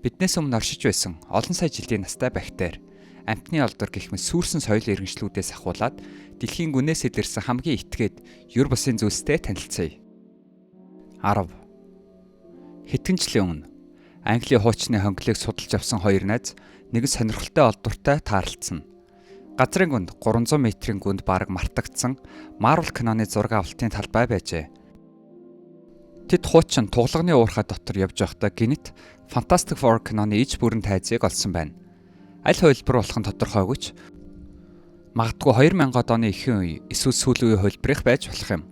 Биднээс өмнө оршиж байсан олон сая жилийн настай бактери амьтны олдор гэх мэт сүүрсэн соёл иргэншлүүдээс ахуулаад дэлхийн гүнээс илэрсэн хамгийн этгээд юр бусын зүйлстэй танилцъя. 10. Хэдхэн жилийн өмнө Английн хуучны хонглыг судалж авсан хоёр найз нэгэн сонирхолтой олдуртай таарлцсан. Газрын гүнд 300 метрийн гүнд бараг мартагдсан Marvel киноны зураг авалтын талбай байжээ. Тэд хуучин туглагны уурхай дотор явж байхдаа гинэт Fantastic Four киноны иж бүрэн тайзыг олсон байна. Аль хувилбар болох нь тодорхойгүй ч магадгүй 2000-ад оны ихэнх үе эсвэл сүүлийн үе хувилбарыг байж болох юм.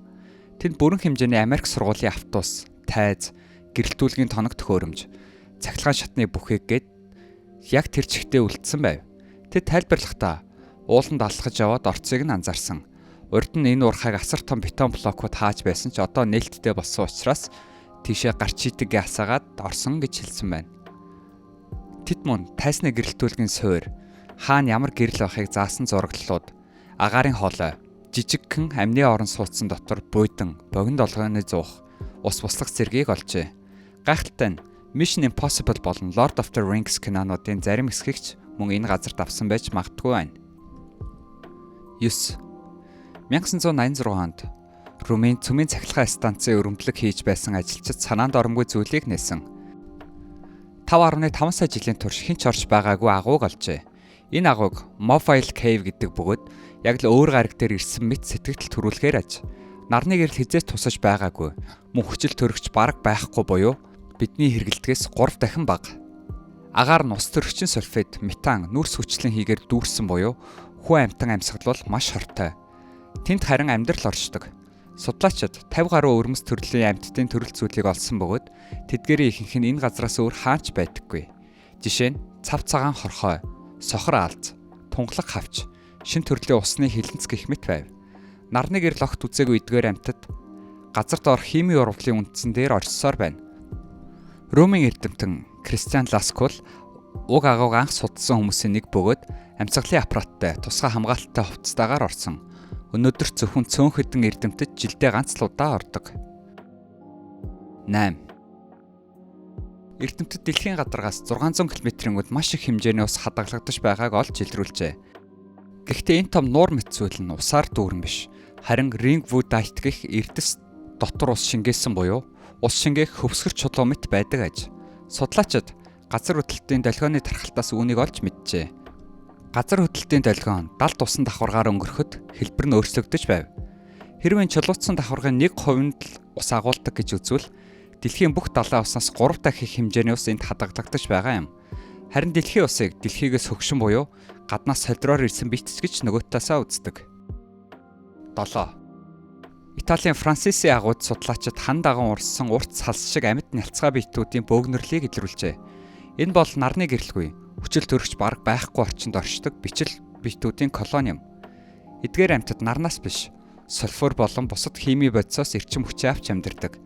Тэнд бүрэн хэмжээний Америк сургуулийн автобус, тайз, гэрэлтүүлгийн тоног төхөөрөмж, цахилгаан шатны бүхийг гээд яг тэр чигтээ үлдсэн байв. Тэд тайлбарлахдаа ууланд алхаж яваад орцыг нь анзаарсан. Урд нь энэ уурхайг асар том бетон блокууд хааж байсан ч одоо нээлттэй болсон учраас тийшээ гарч идэг асаагаад орсон гэж хэлсэн байна. Тэд мөн тайсны гэрэлтүүлгийн суур, хаана ямар гэрэл байхыг заасан зураглалууд, агаарын хоолой, жижигхэн амны орон суудсан дотор буйдан, богино долгооны зуух, ус буслах зэргийг олжээ. Гайхалтай нь Mission Impossible болон Lord of the Rings кинонуудын зарим хэсгийгч мөн энэ газарт авсан байж магадгүй байна. 9. 1986 онд Румын цөмийн цахилгаан станцын өрөмдлөг хийж байсан ажилчид санаанд оромгүй зүйлийг нээсэн. 5.5 сая жилийн турш хинч орж байгаагүй агууг олжээ. Энэ агууг Mobile Cave гэдэг бөгөөд яг л өөр гариг дээр ирсэн мэт сэтгэл төрүүлэхээр аж. Нарны гэрэл хизээс тусаж байгаагүй. Мөн хүчил төрөгч бараг байхгүй буюу бидний хэрэгэлдгээс 3 дахин бага. Агаар нь ус төрөгчин сульфид, метан, нүрс хүчлэн хийгээр дүүрсэн буюу хүн амьтан амьсгалуул маш хортой. Тэнд харин амьдрал оршдог. Судлаачид 50 гаруй өрмөс төрлийн амьтдын төрөл зүйлийг олсон бөгөөд тэдгээрийн ихэнх нь энэ газраас өөр хаач байдаггүй. Жишээ нь цав цагаан хорхой, сохор аалз, тунгалаг хавч, шин төрлийн усны хилэнц гэх мэт байв. Нарны гэрэл огт үзээгүй эдгээр амьтад газарт орох химийн урвалын үндсэн дээр оршсоор байна. Румын эрдэмтэн Кристиан Ласкул уг агууг анх судалсан хүмүүсийн нэг бөгөөд амьсгалын аппараттай тусгай хамгаалалттай хувцастайгаар орсон. Өнөөдөр зөвхөн цөөнхөдөн эрдэмтэд жилдээ ганц л удаа ордог. 8. Эрдэмтэд дэлхийн гадаргаас 600 км-ийн маш их хэмжээний ус хадгалагдаж байгааг олж илрүүлжээ. Гэхдээ энэ том нуур мэт зүйл нь усаар дүүрэн биш, харин Ringwoodite гэх эрдэс дотор ус шингээсэн буюу ус шингээх хөвсгөр чулуу мэт байдаг аж. Судлаачид газар хөдлөлтийн долгионы тархалтаас үүнийг олж мэджээ. Газар хөдлөлтийн долгион далд усан давхаргаар өнгөрөхөд хэлбэр нь өөрчлөгдөж байв. Хэрвээ чулуутсан давхаргын 1% нь л ус агуулдаг гэж үзвэл дэлхийн бүх далайн уснаас 3 дахин хэмжээний ус энд хадгалагдаж байгаа юм. Харин дэлхийн усыг дэлхийгээс хөгшин буюу гаднаас солдроор ирсэн битц гэж нөгөөтөөсөө үздэг. 7. Италийн Франсиси агууд судлаачид хан даган урссан урт салс шиг амьд нялцгай биетүүдийн бөөгнөрлийг илрүүлжээ. Энэ бол нарны гэрэлгүй, хүчил төрөгч бараг байхгүй орчинд оршдог бичил биетүүдийн колони юм. Эдгээр амьтад нарнаас биш, сульфур болон бусад хими бодисоос эрчим хүчээ авч амьдардаг.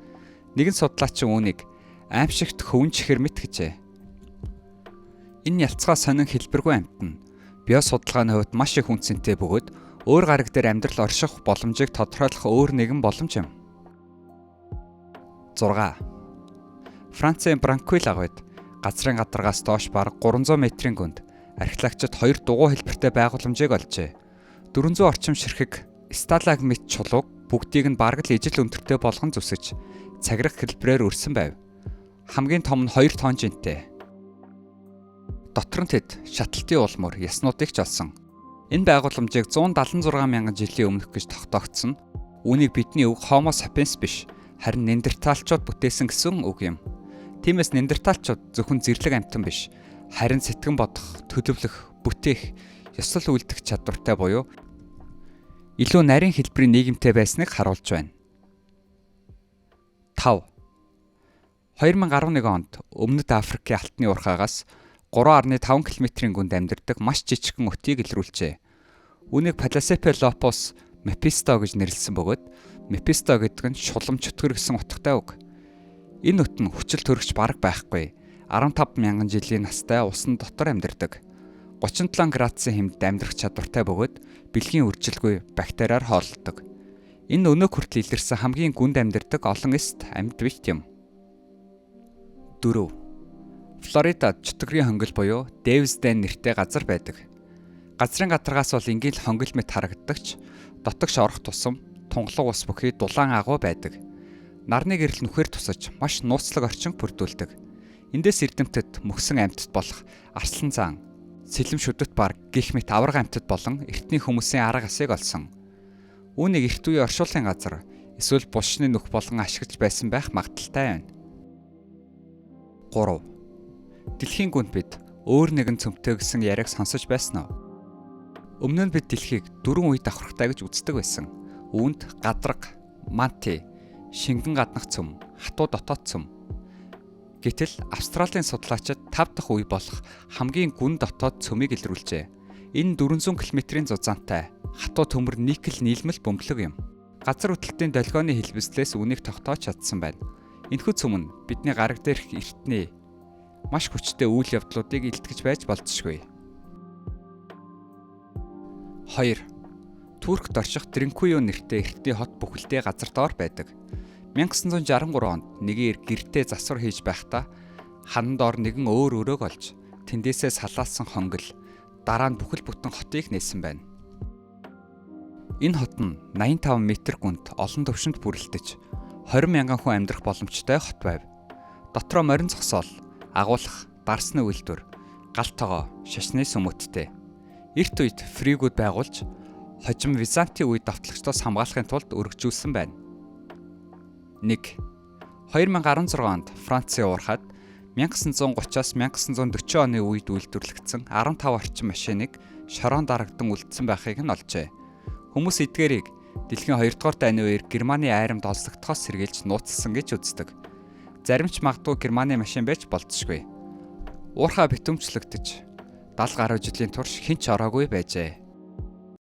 Нэгэн судлаач үүнийг аимшигт хөвөн чихэр мэт гэжээ. Энэ нялцгай сонин хэлбэргүй амьтан био судалгааны хувьд маш их үнцэнтэй бөгөөд өөр гариг дээр амьдрал орших боломжийг тодорхойлох өөр нэгэн боломж юм. 6. Францын Бранквиль агуйд газрын гадаргаас доош бараг 300 метрийн гүнд археологчид 2 дугуй хэлбэртэй байгууламжийг олжээ. 400 орчим ширхэг сталагмит чулууг бүгдийг нь бараг л ижил өндөртэй болгон зүсэж цагирах хэлбэрээр өрсөн байв. Хамгийн том нь 2 тонн жинтэй. Дотор нь тэд шаталтын улмөр яснуудыг ч олсон. Энэ байгууламжийг 176 мянган жилийн өмнөх гэж тогтоогдсон. Үүнийг бидний үг Homo sapiens биш, харин Неандерталчууд бүтээсэн гэсэн үг юм. Тиймээс Неандерталчууд зөвхөн зэрлэг амьтан биш, харин сэтгэн бодох, төлөвлөх, бүтээх, ёслол үйлдэх чадвартай буюу илүү нарийн хэлбэрийн нийгэмтэй байсныг харуулж байна. 5. 2011 онд Өмнөд Африкийн алтны уурхайгаас 3.5 км-ийн гүнд амьдардаг маш жижигхэн өтийг илрүүлжээ. Үүнийг Palacephalopus Mephisto гэж нэрлэсэн бөгөөд Mephisto гэдэг нь шулам чөтгөр гэсэн утгатай үг. Энэ өт нь хүчил төрөгч бараг байхгүй. 15 мянган жилийн настай усан дотор амьдардаг. 37 градусын хэмжээнд амьдрах чадвартай бөгөөд бэлгийн үржилгүй бактериар хооллдог. Энэ өнөө хүртэл илэрсэн хамгийн гүнд амьдардаг олон эст амьд бит юм. 4. Флоридад чөтгөрийн хонгил буюу Дэвис Дэн нэртэй газар байдаг. Газрын гадаргаас бол ингээл хонгил мэт харагддагч дотогш орох тусам тунгалаг ус бүхий дулаан агуу байдаг. Нарны гэрэл нүхээр тусаж маш нууцлаг орчин бүрдүүлдэг. Эндээс эрдэмтэд мөксөн амьтад болох арслан зан, сэлэм шүдэт бар гих мэт авраг амьтад болон эртний хүмүүсийн арга асыг олсон. Үүнийг эрт үеийн оршуулгын газар эсвэл булшны нүх болгон ашиглаж байсан байх магадaltaй байна. 3. Дэлхийн гүнд бид өөр нэгэн цөмтэй гэсэн яриаг сонсож байсан уу? Өмнө нь бид дэлхийг 4 үе давхархтай гэж үздэг байсан. Үүнд гадарга, манти, шингэн гаднах цөм, хатуу дотоод цөм. Гэтэл Австралийн судлаачид 5 дахь үе болох хамгийн гүн дотоод цөмийг илрүүлжээ. Энэ 400 км-ийн зузаантай хатуу төмөр никл нийлмэл бөмбөлөг юм. Газар хөдлөлтийн долгионы хэлбэслээс үнийг тогтоож чадсан байна. Энэхүү цөм нь бидний гараг дээрх эртний маш хүчтэй үйл явдлуудыг илтгэж байж болзошгүй. 2. Туркт орших Тринкуйо нэртэй эртний хот бүхэлдээ газар доор байдаг. 1963 онд нэгээр гэртээ засвар хийж байхдаа хаан доор нэгэн өөр өрөөг олж тэндээсээ салаалсан хонгил дараа нь бүхэл бүтэн хотыг нээсэн байна. Энэ хот нь 85 м гүнд олон төвшөнд бүрэлдэж 20 мянган хүн амьдрах боломжтой хот байв. Дотроо морин зогсоол, агуулах, дарсны үйлдвэр, галт тогоо, шашны сүмөттэй. Эрт үед фригүүд байгуулж хожим Византийн үед давтлагчдоос хамгаалахын тулд өргөжүүлсэн байна. 1. 2016 онд Францын уурхад 1930-аас 1940 оны үед үйлдвэрлэгдсэн 15 орчим машиныг шороон дарагдан үлдсэн байхыг нь олжээ. Хүмүүс эдгээрийг дэлхийн 2 дугаар дайны үеэр Германы айрамд олсогдохоос сэргийлж нууцлсан гэж үздэг. Зарим ч магадгүй Германы машин байж болзошгүй. Уурхаа битүүмчлэгдэж 70 гаруй жилийн турш хэн ч ороогүй байжээ.